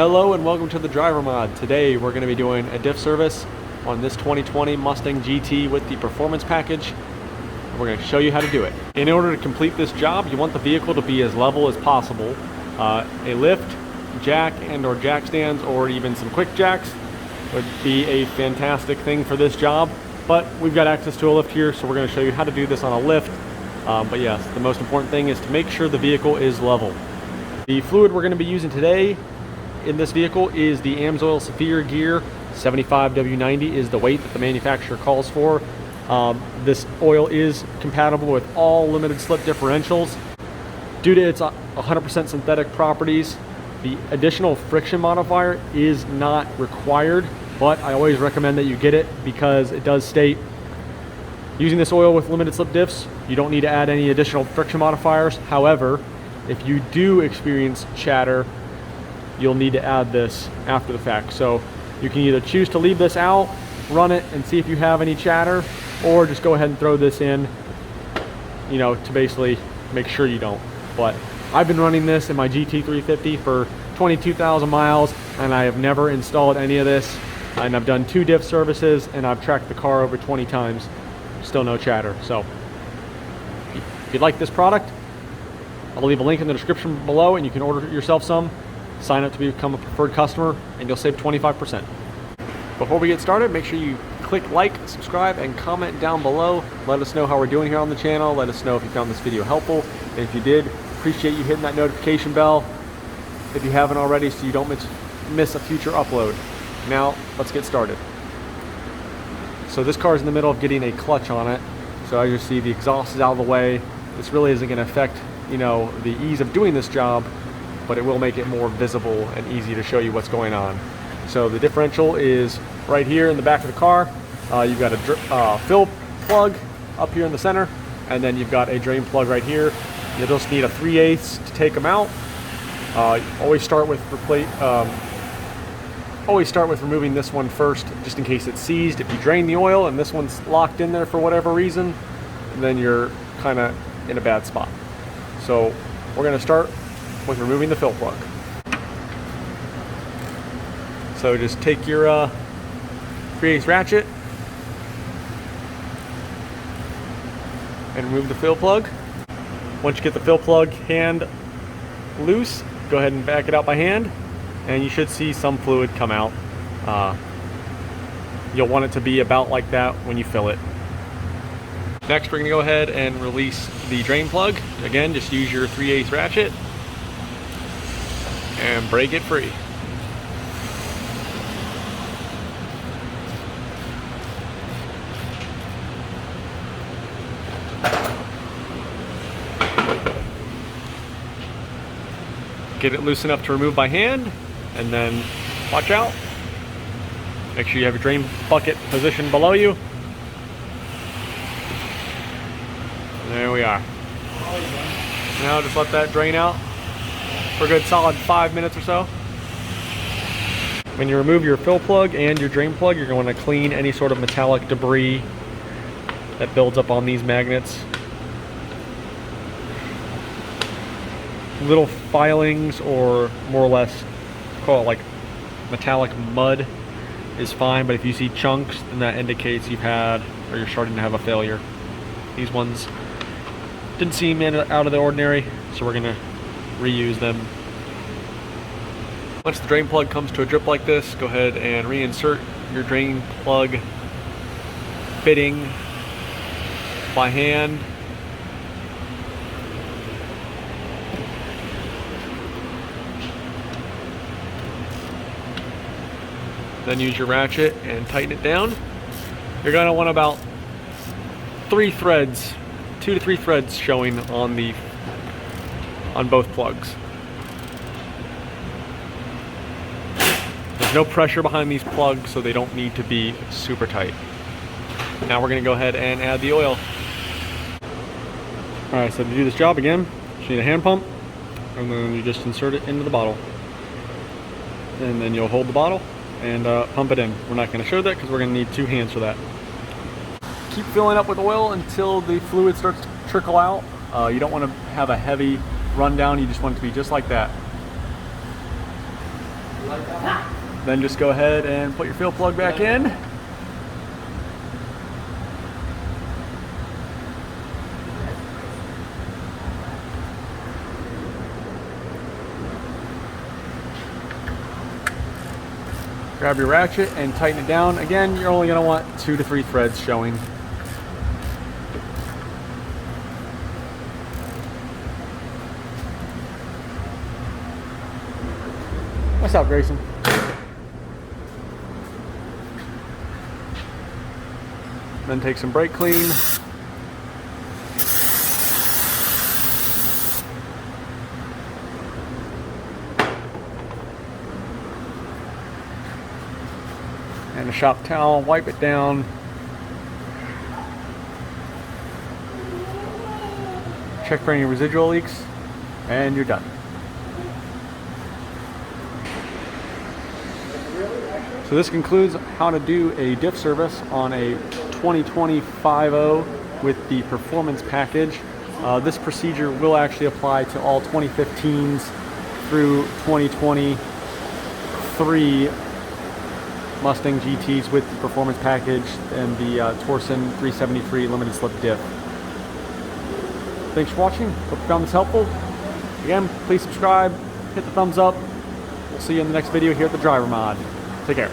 Hello and welcome to the Driver Mod. Today we're going to be doing a diff service on this 2020 Mustang GT with the performance package. We're going to show you how to do it. In order to complete this job, you want the vehicle to be as level as possible. A lift, jack and or jack stands, or even some quick jacks would be a fantastic thing for this job. But we've got access to a lift here, so we're going to show you how to do this on a lift. But yes, the most important thing is to make sure the vehicle is level. The fluid we're going to be using today in this vehicle is the Amsoil Sapphire Gear 75W90 is the weight that the manufacturer calls for. This oil is compatible with all limited slip differentials. Due to its 100% synthetic properties, the additional friction modifier is not required, but I always recommend that you get it because it does state using this oil with limited slip diffs, you don't need to add any additional friction modifiers. However, if you do experience chatter, you'll need to add this after the fact. So you can either choose to leave this out, run it and see if you have any chatter, or just go ahead and throw this in, to basically make sure you don't. But I've been running this in my GT350 for 22,000 miles and I have never installed any of this, and I've done 2 diff services and I've tracked the car over 20 times, still no chatter. So if you'd like this product, I'll leave a link in the description below and you can order yourself some. Sign up to become a preferred customer and you'll save 25%. Before we get started, make sure you click like, subscribe, and comment down below. Let us know how we're doing here on the channel. Let us know if you found this video helpful. And if you did, appreciate you hitting that notification bell if you haven't already, so you don't miss a future upload. Now, let's get started. So this car is in the middle of getting a clutch on it. So as you see, the exhaust is out of the way. This really isn't going to affect, the ease of doing this job, but it will make it more visible and easy to show you what's going on. So the differential is right here in the back of the car. You've got a fill plug up here in the center, and then you've got a drain plug right here. You'll just need a 3/8 to take them out. Always start with removing this one first, just in case it's seized. If you drain the oil and this one's locked in there for whatever reason, then you're kind of in a bad spot. So we're going to start with removing the fill plug. So just take your 3/8 ratchet and remove the fill plug. Once you get the fill plug hand loose, go ahead and back it out by hand and you should see some fluid come out. You'll want it to be about like that when you fill it. Next, we're going to go ahead and release the drain plug. Again, just use your 3/8 ratchet and break it free. Get it loose enough to remove by hand, and then watch out. Make sure you have your drain bucket positioned below you. There we are. Now just let that drain out for a good solid 5 minutes or so. When you remove your fill plug and your drain plug, you're going to clean any sort of metallic debris that builds up on these magnets. Little filings, or more or less call it like metallic mud, is fine, but if you see chunks, then that indicates you've had, or you're starting to have a failure. These ones didn't seem out of the ordinary, so we're going to reuse them. Once the drain plug comes to a drip like this, go ahead and reinsert your drain plug fitting by hand. Then use your ratchet and tighten it down. You're going to want about 3 threads, 2 to 3 threads showing on both plugs. There's no pressure behind these plugs, so they don't need to be super tight. Now we're going to go ahead and add the oil. Alright, so to do this job again, you need a hand pump, and then you just insert it into the bottle. And then you'll hold the bottle and pump it in. We're not going to show that because we're going to need 2 hands for that. Keep filling up with oil until the fluid starts to trickle out. You don't want to have a heavy rundown, you just want it to be just like that. Then just go ahead and put your fuel plug back in. Grab your ratchet and tighten it down. Again, you're only going to want 2 to 3 threads showing. What's up, Grayson? Then take some brake clean. And a shop towel, wipe it down. Check for any residual leaks, and you're done. So this concludes how to do a diff service on a 2020 5.0 with the performance package. This procedure will actually apply to all 2015s through 2023 Mustang GTs with the performance package and the Torsen 373 limited slip diff. Thanks for watching. Hope you found this helpful. Again, please subscribe, hit the thumbs up. We'll see you in the next video here at the Driver Mod. Take care.